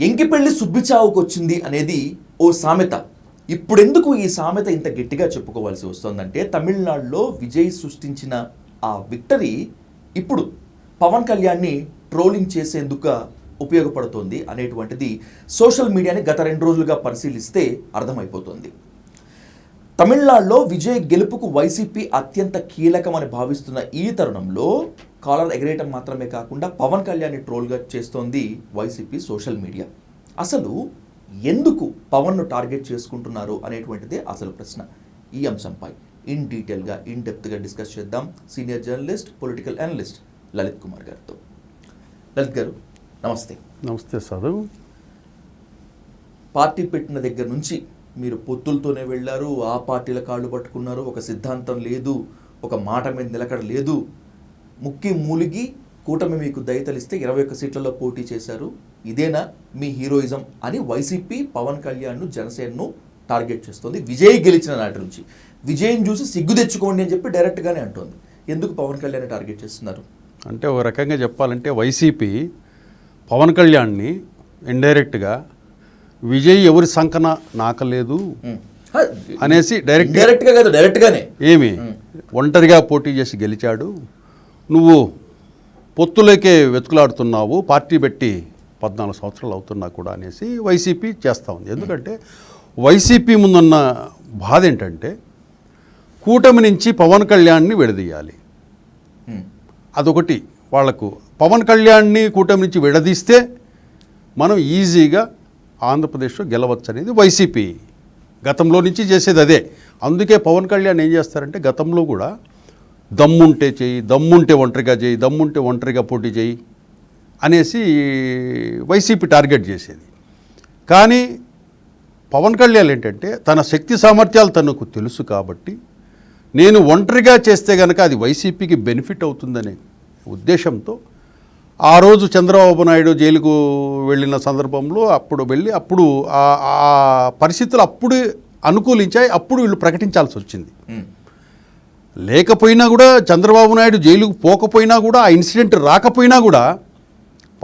ఎంకిపెళ్లి సుబ్బిచావుకు వచ్చింది అనేది ఓ సామెత. ఇప్పుడెందుకు ఈ సామెత ఇంత గట్టిగా చెప్పుకోవాల్సి వస్తుందంటే, తమిళనాడులో విజయ్ సృష్టించిన ఆ విక్టరీ ఇప్పుడు పవన్ కళ్యాణ్ని ట్రోలింగ్ చేసేందుకు ఉపయోగపడుతోంది అనేటువంటిది సోషల్ మీడియాని గత 2 రోజులుగా పరిశీలిస్తే అర్థమైపోతుంది. తమిళనాడులో విజయ్ గెలుపుకు వైసీపీ అత్యంత కీలకమని భావిస్తున్న ఈ తరుణంలో కాలర్ ఎగరేయటం మాత్రమే కాకుండా పవన్ కళ్యాణ్ని ట్రోల్గా చేస్తోంది వైసీపీ సోషల్ మీడియా. అసలు ఎందుకు పవన్ను టార్గెట్ చేసుకుంటున్నారు అనేటువంటిదే అసలు ప్రశ్న. ఈ అంశంపై ఇన్ డీటెయిల్గా ఇన్ డెప్త్గా డిస్కస్ చేద్దాం senior journalist, political analyst Lalit Kumar గారితో. లలిత్ గారు నమస్తే. నమస్తే సార్. పార్టీ పెట్టిన దగ్గర నుంచి మీరు పొత్తులతోనే వెళ్ళారు, ఆ పార్టీల కాళ్ళు పట్టుకున్నారు, ఒక సిద్ధాంతం లేదు, ఒక మాట మీద నిలకడ లేదు, ముక్కి మూలిగి కూటమి మీకు దయతలిస్తే 21 సీట్లలో పోటీ చేశారు, ఇదేనా మీ హీరోయిజం అని వైసీపీ పవన్ కళ్యాణ్ను, జనసేనను టార్గెట్ చేస్తుంది. విజయ్ గెలిచిన నాటి నుంచి విజయ్ని చూసి సిగ్గు తెచ్చుకోండి అని చెప్పి డైరెక్ట్గానే అంటోంది. ఎందుకు పవన్ కళ్యాణ్ టార్గెట్ చేస్తున్నారు అంటే, ఒక రకంగా చెప్పాలంటే వైసీపీ పవన్ కళ్యాణ్ని ఇండైరెక్ట్గా విజయ్ ఎవరి సంకన నాకలేదు అనేసి డైరెక్ట్గానే ఏమి ఒంటరిగా పోటీ చేసి గెలిచాడు, నువ్వు పొత్తులకే వెతుకులాడుతున్నావు, పార్టీ పెట్టి 14 సంవత్సరాలు అవుతున్నా కూడా అనేసి వైసీపీ చేస్తూ ఉంది. ఎందుకంటే వైసీపీ ముందున్న బాధ ఏంటంటే, కూటమి నుంచి పవన్ కళ్యాణ్ని విడదీయాలి. అదొకటి వాళ్లకు. పవన్ కళ్యాణ్ని కూటమి నుంచి విడదీస్తే మనం ఈజీగా ఆంధ్రప్రదేశ్లో గెలవచ్చు అనేది వైసీపీ గతంలో నుంచి చేసేది అదే. అందుకే పవన్ కళ్యాణ్ ఏం చేస్తారంటే, గతంలో కూడా దమ్ముంటే చేయి, దమ్ముంటే ఒంటరిగా చేయి, దమ్ముంటే ఒంటరిగా పోటీ చేయి అనేసి వైసీపీ టార్గెట్ చేసేది. కానీ పవన్ కళ్యాణ్ ఏంటంటే, తన శక్తి సామర్థ్యాలు తనకు తెలుసు కాబట్టి నేను ఒంటరిగా చేస్తే కనుక అది వైసీపీకి బెనిఫిట్ అవుతుందనే ఉద్దేశంతో ఆ రోజు చంద్రబాబు నాయుడు జైలుకు వెళ్ళిన సందర్భంలో అప్పుడు ఆ పరిస్థితులు అప్పుడు అనుకూలించాయి. అప్పుడు వీళ్ళు ప్రకటించాల్సి వచ్చింది. లేకపోయినా కూడా, చంద్రబాబు నాయుడు జైలుకు పోకపోయినా కూడా, ఆ ఇన్సిడెంట్ రాకపోయినా కూడా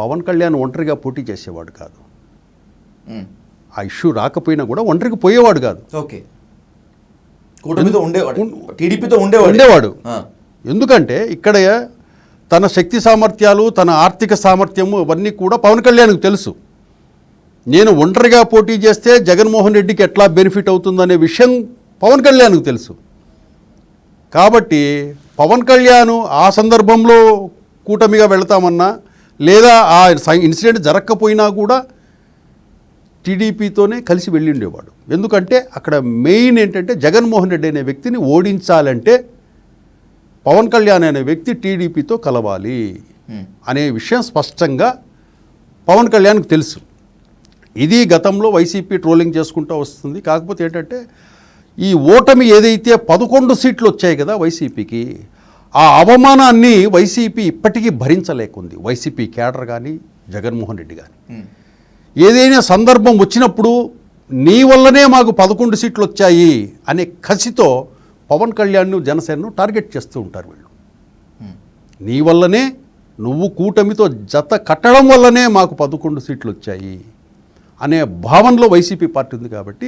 పవన్ కళ్యాణ్ ఒంటరిగా పోటీ చేసేవాడు కాదు. ఆ ఇష్యూ రాకపోయినా కూడా ఒంటరికి పోయేవాడు కాదు. ఓకే, కూటమితో టీడీపీతో ఉండేవాడు. ఎందుకంటే ఇక్కడ తన శక్తి సామర్థ్యాలు, తన ఆర్థిక సామర్థ్యము అవన్నీ కూడా పవన్ కళ్యాణ్కి తెలుసు. నేను ఒంటరిగా పోటీ చేస్తే జగన్మోహన్ రెడ్డికి ఎట్లా బెనిఫిట్ అవుతుందనే విషయం పవన్ కళ్యాణ్కి తెలుసు. కాబట్టి పవన్ కళ్యాణ్ ఆ సందర్భంలో కూటమిగా వెళతామన్నా, లేదా ఆ ఇన్సిడెంట్ జరగకపోయినా కూడా టీడీపీతోనే కలిసి వెళ్ళి ఉండేవాడు. ఎందుకంటే అక్కడ మెయిన్ ఏంటంటే, జగన్మోహన్ రెడ్డి అనే వ్యక్తిని ఓడించాలంటే పవన్ కళ్యాణ్ అనే వ్యక్తి టీడీపీతో కలవాలి అనే విషయం స్పష్టంగా పవన్ కళ్యాణ్కి తెలుసు. ఇది గతంలో వైసీపీ ట్రోలింగ్ చేసుకుంటూ వస్తుంది. కాకపోతే ఏంటంటే, ఈ ఓటమి ఏదైతే 11 సీట్లు వచ్చాయి కదా వైసీపీకి, ఆ అవమానాన్ని వైసీపీ ఇప్పటికీ భరించలేకుంది. వైసీపీ క్యాడర్ కానీ, జగన్మోహన్ రెడ్డి కానీ ఏదైనా సందర్భం వచ్చినప్పుడు నీ వల్లనే మాకు 11 సీట్లు వచ్చాయి అనే కసితో పవన్ కళ్యాణ్ను, జనసేనను టార్గెట్ చేస్తూ ఉంటారు వీళ్ళు. నీ వల్లనే, నువ్వు కూటమితో జత కట్టడం వల్లనే మాకు 11 సీట్లు వచ్చాయి అనే భావనలో వైసీపీ పార్టీ ఉంది. కాబట్టి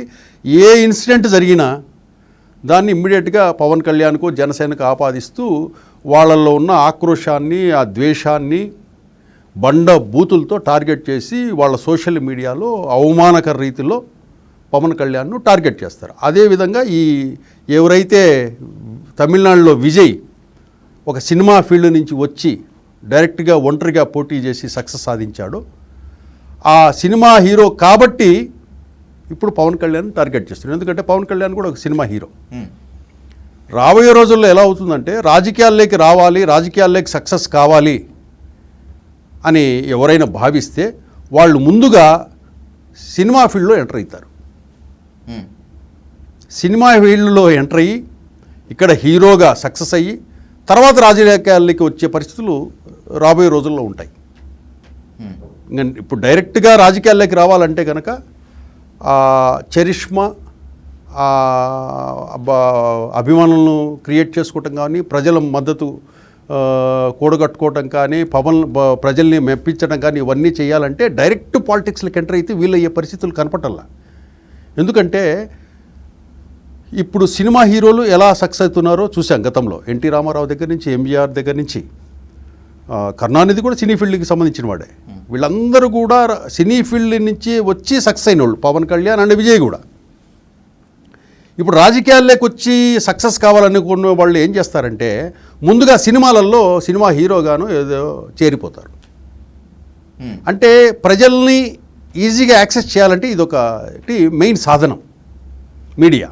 ఏ ఇన్సిడెంట్ జరిగినా దాన్ని ఇమ్మీడియట్గా పవన్ కళ్యాణ్కు, జనసేనకు ఆపాదిస్తూ వాళ్ళల్లో ఉన్న ఆక్రోశాన్ని, ఆ ద్వేషాన్ని బండ బూతులతో టార్గెట్ చేసి వాళ్ళ సోషల్ మీడియాలో అవమానకర రీతిలో పవన్ కళ్యాణ్ను టార్గెట్ చేస్తారు. అదేవిధంగా ఎవరైతే తమిళనాడులో విజయ్ ఒక సినిమా ఫీల్డ్ నుంచి వచ్చి డైరెక్ట్గా ఒంటరిగా పోటీ చేసి సక్సెస్ సాధించాడో, ఆ సినిమా హీరో కాబట్టి ఇప్పుడు పవన్ కళ్యాణ్ టార్గెట్ చేస్తున్నాడు. ఎందుకంటే పవన్ కళ్యాణ్ కూడా ఒక సినిమా హీరో. రాబోయే రోజుల్లో ఎలా అవుతుందంటే, రాజకీయాల్లోకి రావాలి, రాజకీయాల్లోకి సక్సెస్ కావాలి అని ఎవరైనా భావిస్తే వాళ్ళు ముందుగా సినిమా ఫీల్డ్లో ఎంటర్ అవుతారు. సినిమా ఫీల్డ్లో ఎంటర్ అయ్యి ఇక్కడ హీరోగా సక్సెస్ అయ్యి తర్వాత రాజకీయాల్లోకి వచ్చే పరిస్థితులు రాబోయే రోజుల్లో ఉంటాయి. ఇప్పుడు డైరెక్ట్గా రాజకీయాల్లోకి రావాలంటే కనుక చరిష్మా, అభిమానులను క్రియేట్ చేసుకోవటం కానీ, ప్రజల మద్దతు కూడగట్టుకోవటం కానీ ప్రజల్ని మెప్పించడం కానీ ఇవన్నీ చేయాలంటే డైరెక్ట్ పాలిటిక్స్లోకి ఎంటర్ అయితే వీళ్ళు అయ్యే పరిస్థితులు కనపట్టాల. ఎందుకంటే ఇప్పుడు సినిమా హీరోలు ఎలా సక్సెస్ అవుతున్నారో చూసాం గతంలో. ఎన్టీ రామారావు దగ్గర నుంచి, ఎంజీఆర్ దగ్గర నుంచి, కరుణానిధి కూడా సినీ ఫీల్డ్కి సంబంధించిన వాడే. వీళ్ళందరూ కూడా సినీ ఫీల్డ్ నుంచి వచ్చి సక్సెస్ అయిన వాళ్ళు. పవన్ కళ్యాణ్ అండ్ విజయ్ కూడా ఇప్పుడు రాజకీయాల్లోకి వచ్చి సక్సెస్ కావాలనుకున్న వాళ్ళు ఏం చేస్తారంటే ముందుగా సినిమాలలో సినిమా హీరోగాను ఏదో చేరిపోతారు. అంటే ప్రజల్ని ఈజీగా యాక్సెస్ చేయాలంటే ఇదొకటి మెయిన్ సాధనం మీడియా,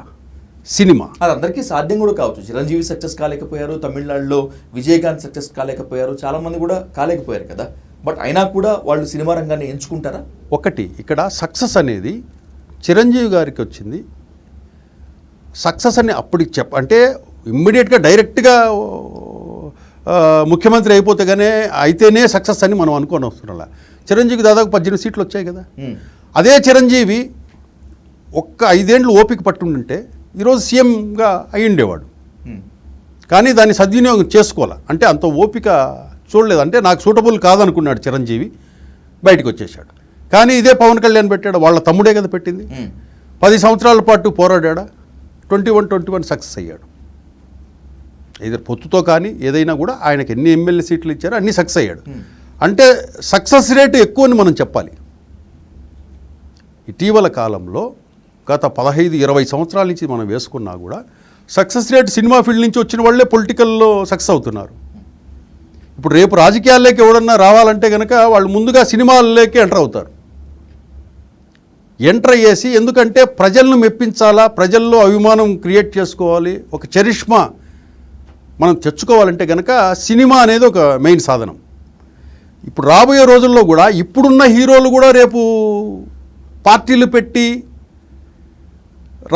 సినిమా. అది అందరికీ సాధ్యం కూడా కావచ్చు. చిరంజీవి సక్సెస్ కాలేకపోయారు, తమిళనాడులో విజయకాంత్ సక్సెస్ కాలేకపోయారు, చాలామంది కూడా కాలేకపోయారు కదా. బట్ అయినా కూడా వాళ్ళు సినిమా రంగాన్ని ఎంచుకుంటారా? ఒకటి ఇక్కడ సక్సెస్ అనేది చిరంజీవి గారికి వచ్చింది. సక్సెస్ అని అప్పటికి అంటే ఇమ్మీడియట్గా డైరెక్ట్గా ముఖ్యమంత్రి అయితేనే సక్సెస్ అని మనం అనుకోని వస్తున్నాం. చిరంజీవికి దాదాపు 18 సీట్లు వచ్చాయి కదా. అదే చిరంజీవి ఒక్క 5 ఏళ్ళు ఓపిక పట్టుంటే ఈరోజు సీఎంగా అయి ఉండేవాడు. కానీ దాన్ని సద్వినియోగం చేసుకోవాలి. అంటే అంత ఓపిక చూడలేదు. అంటే నాకు సూటబుల్ కాదనుకున్నాడు చిరంజీవి, బయటకు వచ్చేసాడు. కానీ ఇదే పవన్ కళ్యాణ్ పెట్టాడు, వాళ్ళ తమ్ముడే కదా పెట్టింది. 10 సంవత్సరాల పాటు పోరాడా, 21 సక్సెస్ అయ్యాడు. ఏదో పొత్తుతో కానీ ఏదైనా కూడా ఆయనకి ఎన్ని ఎమ్మెల్యే సీట్లు ఇచ్చారో అన్నీ సక్సెస్ అయ్యాడు. అంటే సక్సెస్ రేటు ఎక్కువ అని మనం చెప్పాలి. ఇటీవల కాలంలో గత 15-20 సంవత్సరాల నుంచి మనం వేసుకున్నా కూడా సక్సెస్ రేట్ సినిమా ఫీల్డ్ నుంచి వచ్చిన వాళ్ళే పొలిటికల్లో సక్సెస్ అవుతున్నారు. ఇప్పుడు రేపు రాజకీయాల్లోకి ఎవడన్నా రావాలంటే కనుక వాళ్ళు ముందుగా సినిమాల్లోకి ఎంటర్ అవుతారు. ఎంటర్ అయ్యేసి, ఎందుకంటే ప్రజలను మెప్పించాలా, ప్రజల్లో అభిమానం క్రియేట్ చేసుకోవాలి, ఒక చరిష్మా మనం తెచ్చుకోవాలంటే కనుక సినిమా అనేది ఒక మెయిన్ సాధనం. ఇప్పుడు రాబోయే రోజుల్లో కూడా ఇప్పుడున్న హీరోలు కూడా రేపు పార్టీలు పెట్టి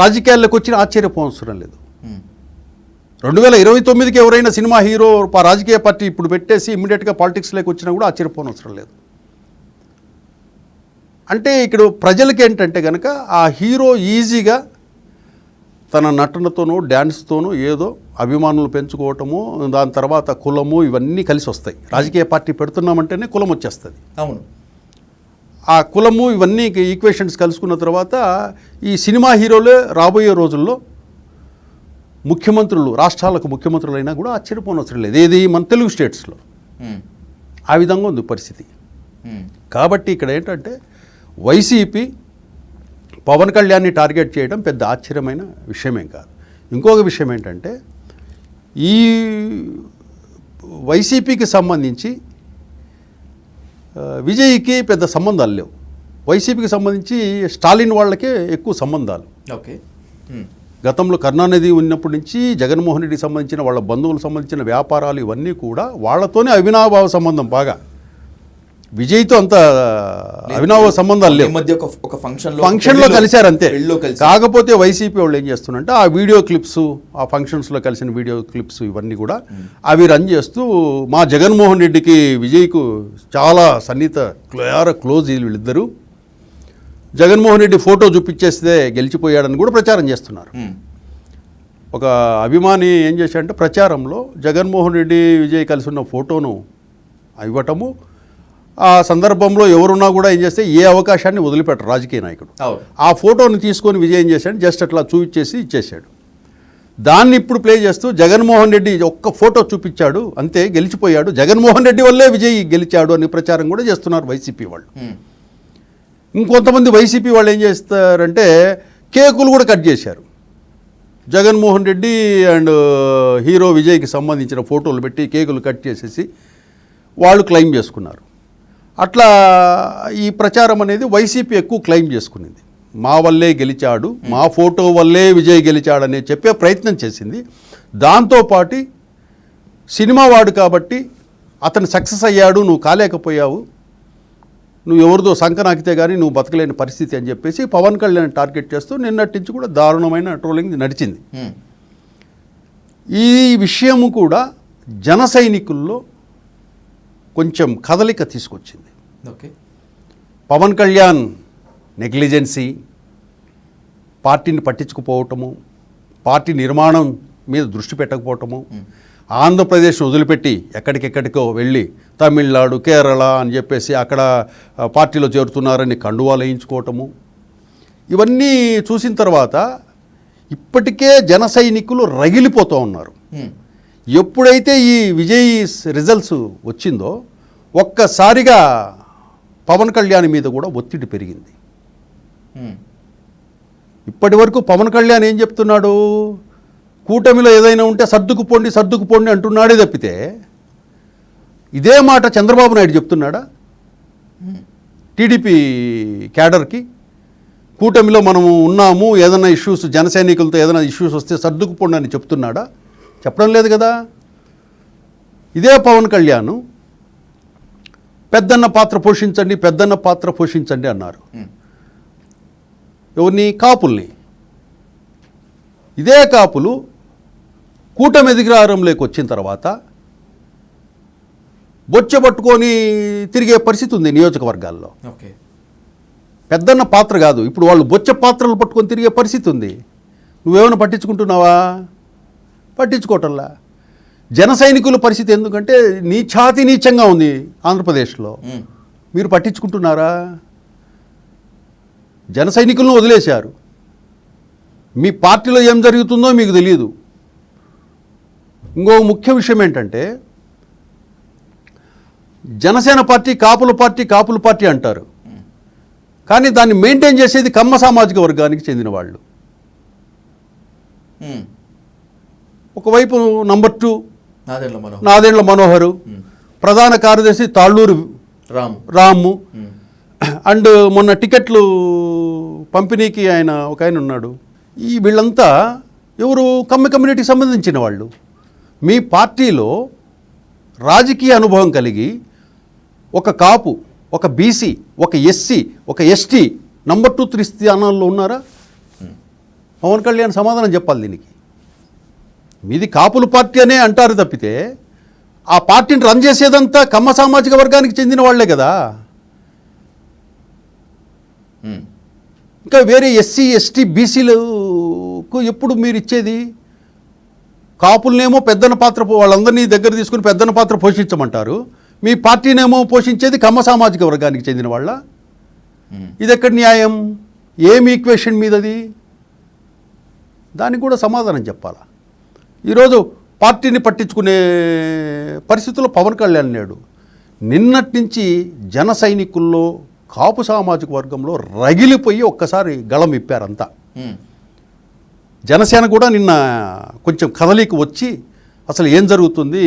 రాజకీయాల్లోకి వచ్చిన ఆశ్చర్యపోవసరం లేదు. 2029కి ఎవరైనా సినిమా హీరో రాజకీయ పార్టీ ఇప్పుడు పెట్టేసి ఇమ్మీడియట్గా పాలిటిక్స్లోకి వచ్చినా కూడా ఆశ్చర్యపోనవసరం లేదు. అంటే ఇక్కడ ప్రజలకి ఏంటంటే కనుక ఆ హీరో ఈజీగా తన నటనతోనూ డ్యాన్స్తోనూ ఏదో అభిమానులు పెంచుకోవటము, దాని తర్వాత కులము ఇవన్నీ కలిసి వస్తాయి. రాజకీయ పార్టీ పెడుతున్నామంటేనే కులం వచ్చేస్తుంది. అవును. ఆ కులము ఇవన్నీ ఈక్వేషన్స్ కలుసుకున్న తర్వాత ఈ సినిమా హీరోలే రాబోయే రోజుల్లో ముఖ్యమంత్రులు, రాష్ట్రాలకు ముఖ్యమంత్రులు అయినా కూడా ఆశ్చర్యపోనవసరం లేదు. ఏది మన తెలుగు స్టేట్స్లో ఆ విధంగా ఉంది పరిస్థితి. కాబట్టి ఇక్కడ ఏంటంటే వైసీపీ పవన్ కళ్యాణ్ని టార్గెట్ చేయడం పెద్ద ఆశ్చర్యమైన విషయమేం కాదు. ఇంకొక విషయం ఏంటంటే ఈ వైసీపీకి సంబంధించి విజయ్కి పెద్ద సంబంధాలు లేవు. వైసీపీకి సంబంధించి స్టాలిన్ వాళ్ళకే ఎక్కువ సంబంధాలు. ఓకే. గతంలో కరుణానిధి ఉన్నప్పటి నుంచి జగన్మోహన్ రెడ్డికి సంబంధించిన వాళ్ళ బంధువులకు సంబంధించిన వ్యాపారాలు ఇవన్నీ కూడా వాళ్ళతోనే అవినాభావ సంబంధం. బాగా విజయ్తో అంత అవినాభావ సంబంధాలు లేవు. ఒక ఫంక్షన్లో కలిశారు అంతే. కాకపోతే వైసీపీ వాళ్ళు ఏం చేస్తున్నారంటే ఆ వీడియో క్లిప్స్, ఆ ఫంక్షన్స్లో కలిసిన వీడియో క్లిప్స్ ఇవన్నీ కూడా అవి రన్ చేస్తూ మా జగన్మోహన్ రెడ్డికి విజయ్కు చాలా సన్నిహిత క్లోజ్ వీళ్ళిద్దరూ, జగన్మోహన్ రెడ్డి ఫోటో చూపించేస్తే గెలిచిపోయాడని కూడా ప్రచారం చేస్తున్నారు. ఒక అభిమాని ఏం చేశాడంటే ప్రచారంలో జగన్మోహన్ రెడ్డి విజయ్ కలిసి ఉన్న ఫోటోను ఇవ్వటము, ఆ సందర్భంలో ఎవరున్నా కూడా ఏం చేస్తే ఏ అవకాశాన్ని వదిలిపెట్టరు రాజకీయ నాయకుడు. ఆ ఫోటోని తీసుకొని విజయ్ ఏం చేశాడు, జస్ట్ అట్లా చూపించేసి ఇచ్చేసాడు. దాన్ని ఇప్పుడు ప్లే చేస్తూ జగన్మోహన్ రెడ్డి ఒక్క ఫోటో చూపించాడు అంతే, గెలిచిపోయాడు, జగన్మోహన్ రెడ్డి వల్లే విజయ్ గెలిచాడు అని ప్రచారం కూడా చేస్తున్నారు వైసీపీ వాళ్ళు. ఇంకొంతమంది వైసీపీ వాళ్ళు ఏం చేస్తారంటే కేకులు కూడా కట్ చేశారు. జగన్మోహన్ రెడ్డి అండ్ హీరో విజయ్కి సంబంధించిన ఫోటోలు పెట్టి కేకులు కట్ చేసేసి వాళ్ళు క్లెయిమ్ చేసుకున్నారు. అట్లా ఈ ప్రచారం అనేది వైసీపీ ఎక్కువ క్లెయిమ్ చేసుకునేది. మా వల్లే గెలిచాడు, మా ఫోటో వల్లే విజయ్ గెలిచాడని చెప్పే ప్రయత్నం చేసింది. దాంతోపాటు సినిమా వాడు కాబట్టి అతను సక్సెస్ అయ్యాడు, నువ్వు కాలేకపోయావు, నువ్వు ఎవరిదో సంకనాకితే కానీ నువ్వు బతకలేని పరిస్థితి అని చెప్పేసి పవన్ కళ్యాణ్ టార్గెట్ చేస్తూ నిన్నటి నుంచి కూడా దారుణమైన ట్రోలింగ్ నడిచింది. ఈ విషయము కూడా జన సైనికుల్లో కొంచెం కదలిక తీసుకొచ్చింది. ఓకే. పవన్ కళ్యాణ్ నెగ్లిజెన్సీ, పార్టీని పట్టించుకుపోవటము, పార్టీ నిర్మాణం మీద దృష్టి పెట్టకపోవటము, ఆంధ్రప్రదేశ్ను వదిలిపెట్టి ఎక్కడికెక్కడికో వెళ్ళి తమిళనాడు, కేరళ అని చెప్పేసి అక్కడ పార్టీలో చేరుతున్నారని కండువాలు వేయించుకోవటము, ఇవన్నీ చూసిన తర్వాత ఇప్పటికే జన సైనికులు రగిలిపోతూ ఉన్నారు. ఎప్పుడైతే ఈ విజయ్ రిజల్ట్స్ వచ్చిందో ఒక్కసారిగా పవన్ కళ్యాణ్ మీద కూడా ఒత్తిడి పెరిగింది. ఇప్పటి వరకు పవన్ కళ్యాణ్ ఏం చెప్తున్నాడు, కూటమిలో ఏదైనా ఉంటే సర్దుకుపోండి అంటున్నాడే తప్పితే ఇదే మాట చంద్రబాబు నాయుడు చెప్తున్నాడా టీడీపీ క్యాడర్కి? కూటమిలో మనము ఉన్నాము, ఏదైనా ఇష్యూస్ జన సైనికులతో ఏదైనా ఇష్యూస్ వస్తే సర్దుకుపోండి అని చెప్తున్నాడా? చెప్పడం లేదు కదా. ఇదే పవన్ కళ్యాణ్ పెద్దన్న పాత్ర పోషించండి అన్నారు. ఎవరిని? కాపుల్ని. ఇదే కాపులు కూటమి అధికారంలోకి వచ్చిన తర్వాత బొచ్చ పట్టుకొని తిరిగే పరిస్థితి ఉంది నియోజకవర్గాల్లో. పెద్దన్న పాత్ర కాదు, ఇప్పుడు వాళ్ళు బొచ్చ పాత్రలు పట్టుకొని తిరిగే పరిస్థితి ఉంది. నువ్వేమైనా పట్టించుకుంటున్నావా? పట్టించుకోవటంలా. జన సైనికుల పరిస్థితి ఎందుకంటే నీచంగా ఉంది ఆంధ్రప్రదేశ్లో. మీరు పట్టించుకుంటున్నారా? జన సైనికులను వదిలేశారు. మీ పార్టీలో ఏం జరుగుతుందో మీకు తెలియదు. ఇంకో ముఖ్య విషయం ఏంటంటే జనసేన పార్టీ కాపుల పార్టీ అంటారు, కానీ దాన్ని మెయింటైన్ చేసేది కమ్మ సామాజిక వర్గానికి చెందిన వాళ్ళు. ఒకవైపు నంబర్ 2 నాదెండ్ల మనోహరు, ప్రధాన కార్యదర్శి తాళ్ళూరు రాము, అండ్ మొన్న టికెట్లు పంపిణీకి ఒక ఆయన ఉన్నాడు. ఈ వీళ్ళంతా ఎవరు? కమ్యూనిటీకి సంబంధించిన వాళ్ళు. మీ పార్టీలో రాజకీయ అనుభవం కలిగి ఒక కాపు, ఒక బీసీ, ఒక ఎస్సీ, ఒక ఎస్టీ నంబర్ 2, 3 స్థానాల్లో ఉన్నారా? పవన్ కళ్యాణ్ సమాధానం చెప్పాలి దీనికి. మీది కాపుల పార్టీ అనే అంటారు తప్పితే ఆ పార్టీని రన్ చేసేదంతా కమ్మ సామాజిక వర్గానికి చెందిన వాళ్లే కదా. ఇంకా వేరే ఎస్సీ, ఎస్టీ, బీసీలకు ఎప్పుడు మీరు ఇచ్చేది? కాపులనేమో పెద్దన పాత్ర వాళ్ళందరినీ దగ్గర తీసుకుని పెద్దన పాత్ర పోషించమంటారు. మీ పార్టీనేమో పోషించేది కమ్మ సామాజిక వర్గానికి చెందిన వాళ్ళ. ఇది ఎక్కడ న్యాయం? ఏమి ఈక్వేషన్ మీదది? దానికి కూడా సమాధానం చెప్పాలా. ఈరోజు పార్టీని పట్టించుకునే పరిస్థితుల్లో పవన్ కళ్యాణ్ లేడు. నిన్నటి నుంచి జన సైనికుల్లో కాపు సామాజిక వర్గంలో రగిలిపోయి ఒక్కసారి గళం ఇప్పారంతా. జనసేన కూడా నిన్న కొంచెం కదలికి వచ్చి అసలు ఏం జరుగుతుంది,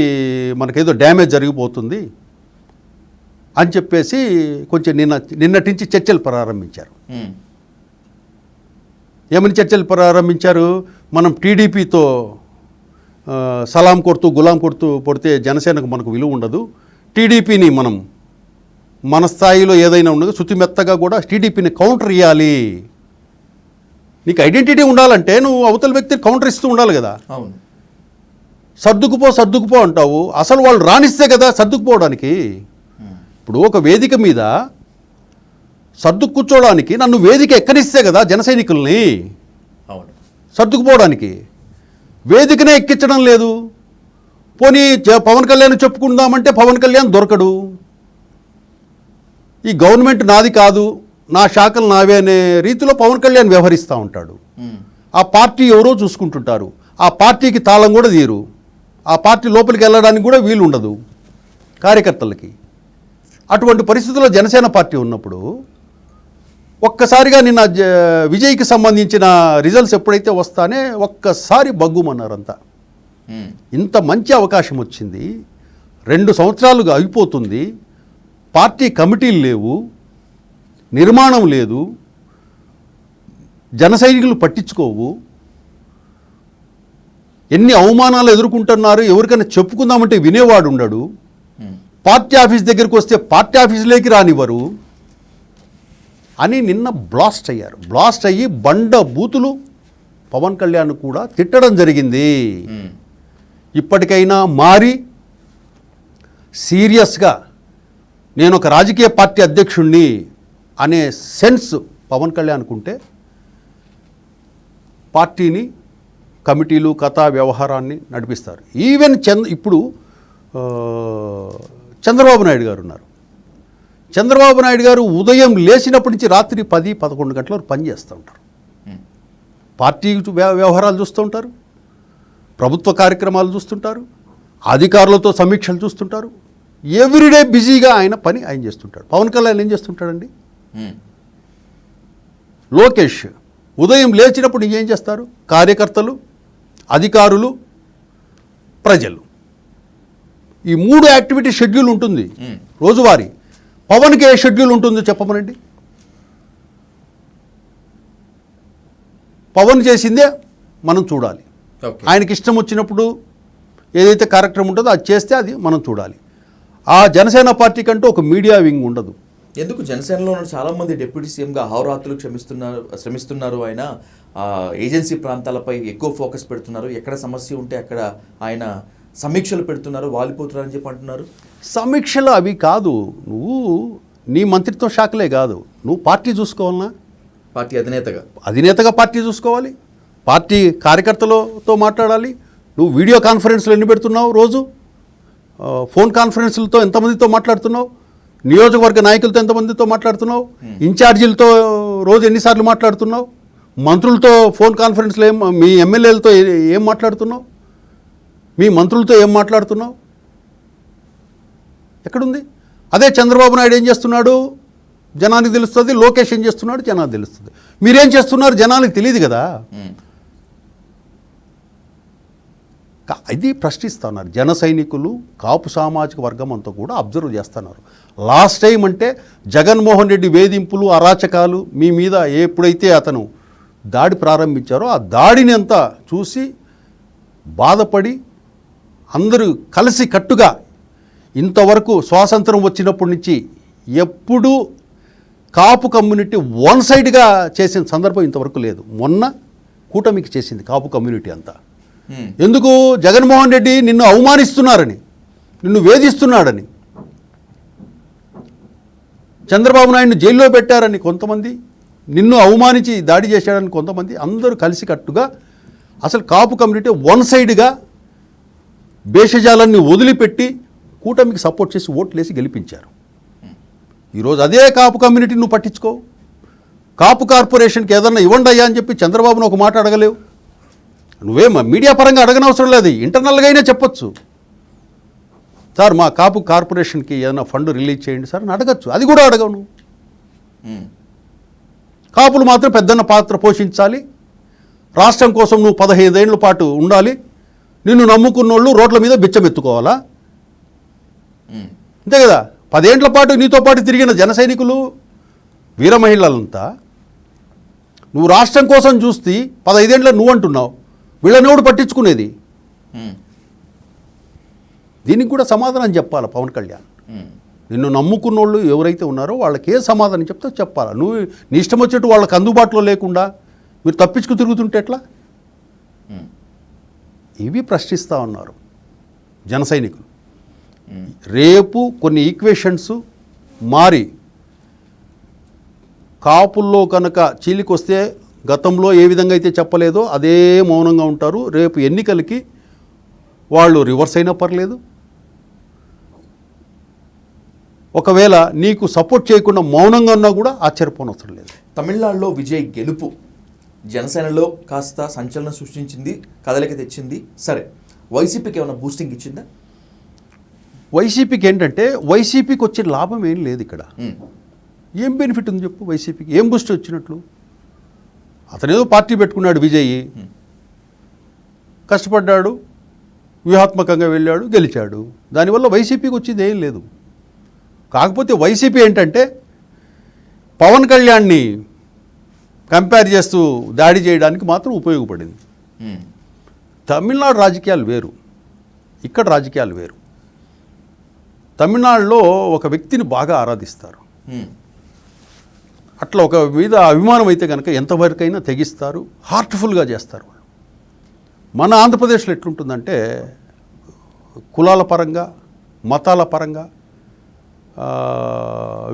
మనకేదో డ్యామేజ్ జరిగిపోతుంది అని చెప్పేసి కొంచెం నిన్నటి నుంచి చర్చలు ప్రారంభించారు. ఏమని చర్చలు ప్రారంభించారు? మనం టీడీపీతో సలాం కొడుతూ గులాం కొడుతూ పడితే జనసేనకు మనకు విలువ ఉండదు. టీడీపీని మనం మన స్థాయిలో ఏదైనా ఉండదు, శుతిమెత్తగా కూడా టీడీపీని కౌంటర్ ఇవ్వాలి. నీకు ఐడెంటిటీ ఉండాలంటే నువ్వు అవతల వ్యక్తిని కౌంటర్ ఇస్తూ ఉండాలి కదా. అవును. సర్దుకుపో అంటావు. అసలు వాళ్ళు రానిస్తే కదా సర్దుకుపోవడానికి. ఇప్పుడు ఒక వేదిక మీద కూర్చోవడానికి నన్ను వేదిక ఎక్కనిస్తే కదా జన సైనికుల్ని సర్దుకుపోవడానికి. వేదికనే ఎక్కించడం లేదు. పోనీ పవన్ కళ్యాణ్ చెప్పుకుందామంటే పవన్ కళ్యాణ్ దొరకడు. ఈ గవర్నమెంట్ నాది కాదు, నా శాఖలు నావే అనే రీతిలో పవన్ కళ్యాణ్ వ్యవహరిస్తూ ఉంటాడు. ఆ పార్టీ ఎవరో చూసుకుంటుంటారు. ఆ పార్టీకి తాళం కూడా తీరు. ఆ పార్టీ లోపలికి వెళ్ళడానికి కూడా వీలు ఉండదు కార్యకర్తలకి. అటువంటి పరిస్థితుల్లో జనసేన పార్టీ ఉన్నప్పుడు ఒక్కసారిగా నిన్న విజయ్కి సంబంధించిన రిజల్ట్స్ ఎప్పుడైతే వస్తానే ఒక్కసారి బగ్గుమన్నారంతా. ఇంత మంచి అవకాశం వచ్చింది, 2 సంవత్సరాలుగా అయిపోతుంది, పార్టీ కమిటీలు లేవు, నిర్మాణం లేదు, జన సైనికులు పట్టించుకోవు, ఎన్ని అవమానాలు ఎదుర్కొంటున్నారు, ఎవరికైనా చెప్పుకుందామంటే వినేవాడు ఉండడు, పార్టీ ఆఫీస్ దగ్గరికి వస్తే పార్టీ ఆఫీసులోకి రానివ్వరు అని నిన్న బ్లాస్ట్ అయ్యారు. బ్లాస్ట్ అయ్యి బండ బూతులు పవన్ కళ్యాణ్ కూడా తిట్టడం జరిగింది. ఇప్పటికైనా మారి సీరియస్గా నేను ఒక రాజకీయ పార్టీ అధ్యక్షుణ్ణి అనే సెన్స్ పవన్ కళ్యాణ్కు ఉంటే పార్టీని కమిటీలు కథా వ్యవహారాన్ని నడిపిస్తారు. ఈవెన్ ఇప్పుడు చంద్రబాబు నాయుడు గారు ఉన్నారు. చంద్రబాబు నాయుడు గారు ఉదయం లేచినప్పటి నుంచి రాత్రి 10-11 గంటల వరకు పనిచేస్తూ ఉంటారు. పార్టీ వ్యవహారాలు చూస్తూ ఉంటారు, ప్రభుత్వ కార్యక్రమాలు చూస్తుంటారు, అధికారులతో సమీక్షలు చూస్తుంటారు. ఎవ్రీడే బిజీగా ఆయన పని ఆయన చేస్తుంటాడు. పవన్ కళ్యాణ్ ఏం చేస్తుంటాడండి? లోకేష్ ఉదయం లేచినప్పుడు ఏం చేస్తారు? కార్యకర్తలు, అధికారులు, ప్రజలు, ఈ 3 యాక్టివిటీ షెడ్యూల్ ఉంటుంది రోజువారీ. పవన్కి ఏ షెడ్యూల్ ఉంటుందో చెప్పమనండి. పవన్ చేసిందే మనం చూడాలి. ఆయనకి ఇష్టం వచ్చినప్పుడు ఏదైతే కార్యక్రమం ఉంటుందో అది చేస్తే అది మనం చూడాలి. ఆ జనసేన పార్టీ కంటూ ఒక మీడియా వింగ్ ఉండదు. ఎందుకు జనసేనలో ఉన్న చాలామంది డిప్యూటీ సీఎంగా అహోరాత్రులు శ్రమిస్తున్నారు. ఆయన ఏజెన్సీ ప్రాంతాలపై ఎక్కువ ఫోకస్ పెడుతున్నారు. ఎక్కడ సమస్య ఉంటే అక్కడ ఆయన సమీక్షలు పెడుతున్నారు, వాలిపోతున్నారని చెప్పి అంటున్నారు. సమీక్షలు అవి కాదు, నువ్వు నీ మంత్రిత్వ శాఖలే కాదు, నువ్వు పార్టీ చూసుకోవాలన్నా, పార్టీ అధినేతగా పార్టీ చూసుకోవాలి, పార్టీ కార్యకర్తలతో మాట్లాడాలి. నువ్వు వీడియో కాన్ఫరెన్స్లు ఎన్ని పెడుతున్నావు రోజు? ఫోన్ కాన్ఫరెన్స్లతో ఎంతమందితో మాట్లాడుతున్నావు? నియోజకవర్గ నాయకులతో ఎంతమందితో మాట్లాడుతున్నావు? ఇన్ఛార్జీలతో రోజు ఎన్నిసార్లు మాట్లాడుతున్నావు? మంత్రులతో ఫోన్ కాన్ఫరెన్స్లో మీ ఎమ్మెల్యేలతో ఏం మాట్లాడుతున్నావు? మీ మంత్రులతో ఏం మాట్లాడుతున్నావు? ఎక్కడుంది? అదే చంద్రబాబు నాయుడు ఏం చేస్తున్నాడు జనానికి తెలుస్తుంది, లోకేష్ ఏం చేస్తున్నాడు జనానికి తెలుస్తుంది. మీరేం చేస్తున్నారు జనానికి తెలియదు కదా. ఇది ప్రశ్నిస్తున్నారు జన సైనికులు, కాపు సామాజిక వర్గం అంతా కూడా అబ్జర్వ్ చేస్తున్నారు. లాస్ట్ టైం అంటే జగన్మోహన్ రెడ్డి వేధింపులు, అరాచకాలు మీ మీద ఎప్పుడైతే అతను దాడి ప్రారంభించారో ఆ దాడిని అంతా చూసి బాధపడి అందరూ కలిసి కట్టుగా ఇంతవరకు స్వాతంత్రం వచ్చినప్పటి నుంచి ఎప్పుడూ కాపు కమ్యూనిటీ వన్ సైడ్గా చేసిన సందర్భం ఇంతవరకు లేదు. మొన్న కూటమికి చేసింది కాపు కమ్యూనిటీ అంతా. ఎందుకు? జగన్మోహన్ రెడ్డి నిన్ను అవమానిస్తున్నారని, నిన్ను వేధిస్తున్నాడని, చంద్రబాబు నాయుడిని జైల్లో పెట్టారని కొంతమంది, నిన్ను అవమానించి దాడి చేశాడని కొంతమంది, అందరూ కలిసికట్టుగా అసలు కాపు కమ్యూనిటీ వన్ సైడ్గా భేషజాలన్నీ వదిలిపెట్టి కూటమికి సపోర్ట్ చేసి ఓట్లేసి గెలిపించారు. ఈరోజు అదే కాపు కమ్యూనిటీ నువ్వు పట్టించుకో. కాపు కార్పొరేషన్కి ఏదన్నా ఇవ్వండి అయ్యా అని చెప్పి చంద్రబాబును ఒక మాట అడగలేవు. నువ్వేం మీడియా పరంగా అడగనవసరం లేదు, ఇంటర్నల్గా అయినా చెప్పొచ్చు. సార్ మా కాపు కార్పొరేషన్కి ఏదైనా ఫండ్ రిలీజ్ చేయండి సార్ అని అడగచ్చు. అది కూడా అడగవు నువ్వు. కాపులు మాత్రం పెద్దన్న పాత్ర పోషించాలి, రాష్ట్రం కోసం నువ్వు 15 ఏళ్ల పాటు ఉండాలి, నిన్ను నమ్ముకున్నోళ్ళు రోడ్ల మీద బిచ్చమెత్తుకోవాలా? అంతే కదా. 10 ఏళ్ల పాటు నీతో పాటు తిరిగిన జన సైనికులు, వీర మహిళలంతా నువ్వు రాష్ట్రం కోసం చూస్తే 15 ఏళ్ళ నువ్వు అంటున్నావు, వీళ్ళనెవడు పట్టించుకునేది? దీనికి కూడా సమాధానం చెప్పాలి పవన్ కళ్యాణ్. నిన్ను నమ్ముకున్నోళ్ళు ఎవరైతే ఉన్నారో వాళ్ళకి ఏ సమాధానం చెప్తే చెప్పాలి. నువ్వు నీ ఇష్టం వచ్చేట్టు వాళ్ళకి అందుబాటులో లేకుండా మీరు తప్పించుకు తిరుగుతుంటే ఎట్లా? ఇవి ప్రశ్నిస్తూ ఉన్నారు జన సైనికులు. రేపు కొన్ని ఈక్వేషన్స్ మారి కాపుల్లో కనుక చీలికొస్తే గతంలో ఏ విధంగా అయితే చెప్పలేదో అదే మౌనంగా ఉంటారు. రేపు ఎన్నికలకి వాళ్ళు రివర్స్ అయినా పర్లేదు, ఒకవేళ నీకు సపోర్ట్ చేయకుండా మౌనంగా ఉన్నా కూడా ఆశ్చర్యపోనవసరం లేదు. తమిళనాడులో విజయ్ గెలుపు జనసేనలో కాస్త సంచలనం సృష్టించింది, కదలిక తెచ్చింది. సరే, వైసీపీకి ఏమైనా బూస్టింగ్ ఇచ్చిందా? వైసీపీకి ఏంటంటే వైసీపీకి వచ్చే లాభం ఏం లేదు ఇక్కడ. ఏం బెనిఫిట్ ఉంది చెప్పు వైసీపీకి? ఏం బూస్ట్ వచ్చినట్లు? అతనేదో పార్టీ పెట్టుకున్నాడు విజయ్, కష్టపడ్డాడు, వ్యూహాత్మకంగా వెళ్ళాడు, గెలిచాడు. దానివల్ల వైసీపీకి వచ్చింది ఏం లేదు. కాకపోతే వైసీపీ ఏంటంటే పవన్ కళ్యాణ్ని కంపేర్ చేస్తూ దాడి చేయడానికి మాత్రం ఉపయోగపడింది. తమిళనాడు రాజకీయాలు వేరు, ఇక్కడ రాజకీయాలు వేరు. తమిళనాడులో ఒక వ్యక్తిని బాగా ఆరాధిస్తారు. అట్లా ఒక మీద అభిమానం అయితే కనుక ఎంతవరకైనా తెగిస్తారు, హార్ట్ఫుల్గా చేస్తారు వాళ్ళు. మన ఆంధ్రప్రదేశ్లో ఎట్లుంటుందంటే కులాల పరంగా, మతాల పరంగా,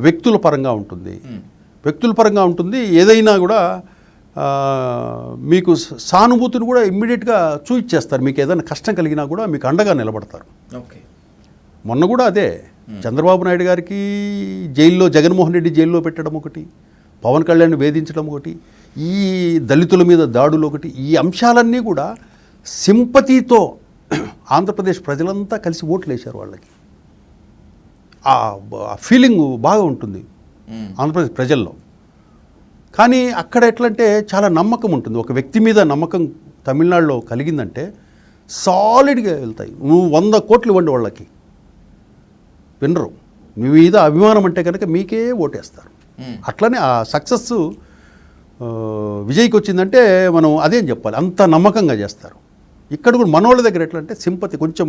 వ్యక్తుల పరంగా ఉంటుంది. వ్యక్తుల పరంగా ఉంటుంది. ఏదైనా కూడా మీకు సానుభూతిని కూడా ఇమ్మీడియట్గా చూపించేస్తారు. మీకు ఏదైనా కష్టం కలిగినా కూడా మీకు అండగా నిలబడతారు. ఓకే. మొన్న కూడా అదే చంద్రబాబు నాయుడు గారికి జైల్లో జగన్మోహన్ రెడ్డి జైల్లో పెట్టడం ఒకటి, పవన్ కళ్యాణ్ వేధించడం ఒకటి, ఈ దళితుల మీద దాడులు ఒకటి, ఈ అంశాలన్నీ కూడా సింపతితో ఆంధ్రప్రదేశ్ ప్రజలంతా కలిసి ఓట్లు వేశారు వాళ్ళకి. ఆ ఫీలింగ్ బాగా ఉంటుంది ఆంధ్రప్రదేశ్ ప్రజల్లో. కానీ అక్కడ ఎట్లంటే చాలా నమ్మకం ఉంటుంది. ఒక వ్యక్తి మీద నమ్మకం తమిళనాడులో కలిగిందంటే సాలిడ్గా వెళ్తాయి. నువ్వు 100 కోట్లు ఇవ్వండి వాళ్ళకి, వినరు. మీ మీద అభిమానం అంటే కనుక మీకే ఓటేస్తారు. అట్లనే ఆ సక్సెస్ విజయ్కి వచ్చిందంటే మనం అదేం చెప్పాలి, అంత నమ్మకంగా చేస్తారు. ఇక్కడ కూడా మనోళ్ళ దగ్గర ఎట్లా అంటే సింపతి, కొంచెం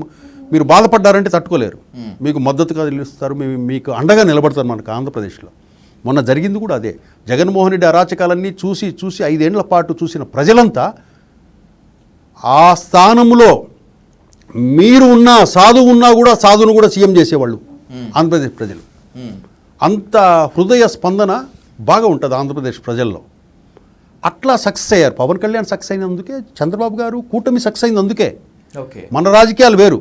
మీరు బాధపడ్డారంటే తట్టుకోలేరు, మీకు మద్దతుగా నిలుస్తారు, మీకు అండగా నిలబడతారు. మనకు ఆంధ్రప్రదేశ్లో మొన్న జరిగింది కూడా అదే. జగన్మోహన్ రెడ్డి అరాచకాలన్నీ చూసి 5 ఏళ్ల పాటు చూసిన ప్రజలంతా ఆ స్థానంలో మీరు ఉన్నా, సాధువు ఉన్నా కూడా సాధువును కూడా సీఎం చేసేవాళ్ళు ఆంధ్రప్రదేశ్ ప్రజలు. అంత హృదయ స్పందన బాగా ఉంటుంది ఆంధ్రప్రదేశ్ ప్రజల్లో. అట్లా సక్సెస్ అయ్యారు. పవన్ కళ్యాణ్ సక్సెస్ అయినందుకే, చంద్రబాబు గారు కూటమి సక్సెస్ అయినందుకే. ఓకే. మన రాజకీయాలు వేరు.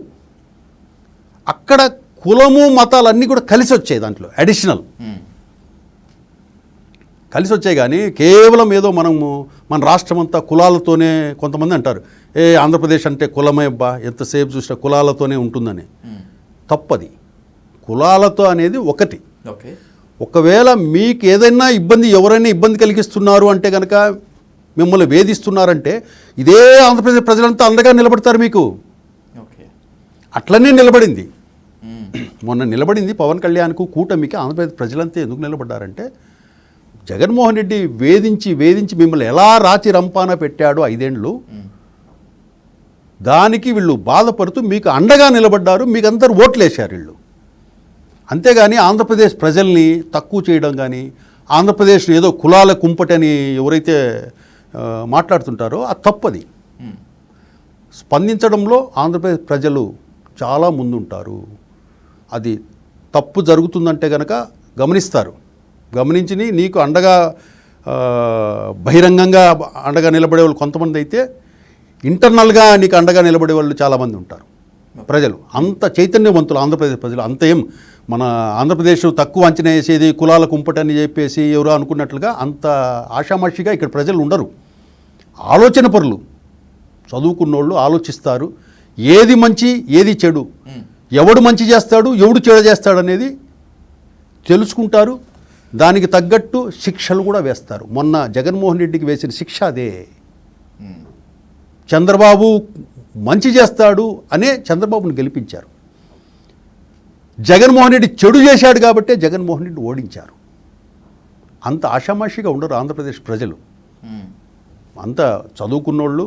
అక్కడ కులము మతాలు అన్నీ కూడా కలిసి వచ్చాయి, దాంట్లో అడిషనల్ కలిసి వచ్చాయి. కానీ కేవలం ఏదో మన రాష్ట్రం అంతా కులాలతోనే, కొంతమంది అంటారు ఆంధ్రప్రదేశ్ అంటే కులమే అబ్బా, ఎంతసేపు చూసినా కులాలతోనే ఉంటుందని. తప్పది. కులాలతో అనేది ఒకటి. ఓకే. ఒకవేళ మీకు ఏదైనా ఇబ్బంది, ఎవరైనా ఇబ్బంది కలిగిస్తున్నారు అంటే కనుక, మిమ్మల్ని వేధిస్తున్నారంటే ఇదే ఆంధ్రప్రదేశ్ ప్రజలంతా అండగా నిలబడతారు మీకు. ఓకే. అట్లనే నిలబడింది. మొన్న నిలబడింది పవన్ కళ్యాణ్కు కూటమికి ఆంధ్రప్రదేశ్ ప్రజలంతా ఎందుకు నిలబడ్డారంటే, జగన్మోహన్ రెడ్డి వేధించి మిమ్మల్ని ఎలా రాచి రంపాన పెట్టాడో 5 ఏళ్ళు, దానికి వీళ్ళు బాధపడుతూ మీకు అండగా నిలబడ్డారు. మీకు అందరు ఓట్లేశారు వీళ్ళు. అంతేగాని ఆంధ్రప్రదేశ్ ప్రజల్ని తక్కువ చేయడం కానీ, ఆంధ్రప్రదేశ్ ఏదో కులాల కుంపటని ఎవరైతే మాట్లాడుతుంటారో అది తప్పది. స్పందించడంలో ఆంధ్రప్రదేశ్ ప్రజలు చాలా ముందుంటారు. అది తప్పు జరుగుతుందంటే కనుక గమనిస్తారు. గమనించి నీకు అండగా బహిరంగంగా అండగా నిలబడే వాళ్ళు కొంతమంది అయితే, ఇంటర్నల్గా నీకు అండగా నిలబడే వాళ్ళు చాలామంది ఉంటారు. ప్రజలు అంత చైతన్యవంతులు ఆంధ్రప్రదేశ్ ప్రజలు. అంత ఏం మన ఆంధ్రప్రదేశ్ తక్కువ అంచనా వేసేది, కులాల కుంపటని చెప్పేసి ఎవరో అనుకున్నట్లుగా అంత ఆషామాషిగా ఇక్కడ ప్రజలు ఉండరు. ఆలోచన పరులు, చదువుకున్నోళ్ళు ఆలోచిస్తారు. ఏది మంచి, ఏది చెడు, ఎవడు మంచి చేస్తాడు, ఎవడు చెడు చేస్తాడు అనేది తెలుసుకుంటారు. దానికి తగ్గట్టు శిక్షలు కూడా వేస్తారు. మొన్న జగన్మోహన్ రెడ్డికి వేసిన శిక్ష అదే. చంద్రబాబు మంచి చేస్తాడు అనే చంద్రబాబుని గెలిపించారు. జగన్మోహన్ రెడ్డి చెడు చేశాడు కాబట్టే జగన్మోహన్ రెడ్డి ఓడించారు. అంత ఆషామాషిగా ఉండరు ఆంధ్రప్రదేశ్ ప్రజలు. అంత చదువుకున్నోళ్ళు,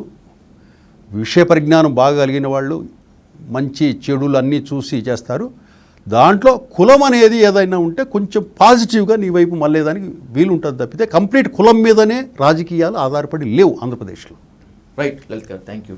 విషయ పరిజ్ఞానం బాగా కలిగిన వాళ్ళు, మంచి చెడులు అన్నీ చూసి చేస్తారు. దాంట్లో కులం అనేది ఏదైనా ఉంటే కొంచెం పాజిటివ్గా నీ వైపు మళ్ళేదానికి వీలుంటుంది తప్పితే కంప్లీట్ కులం మీదనే రాజకీయాలు ఆధారపడి లేవు ఆంధ్రప్రదేశ్లో. రైట్ లలిత్ గారు, థ్యాంక్ యూ.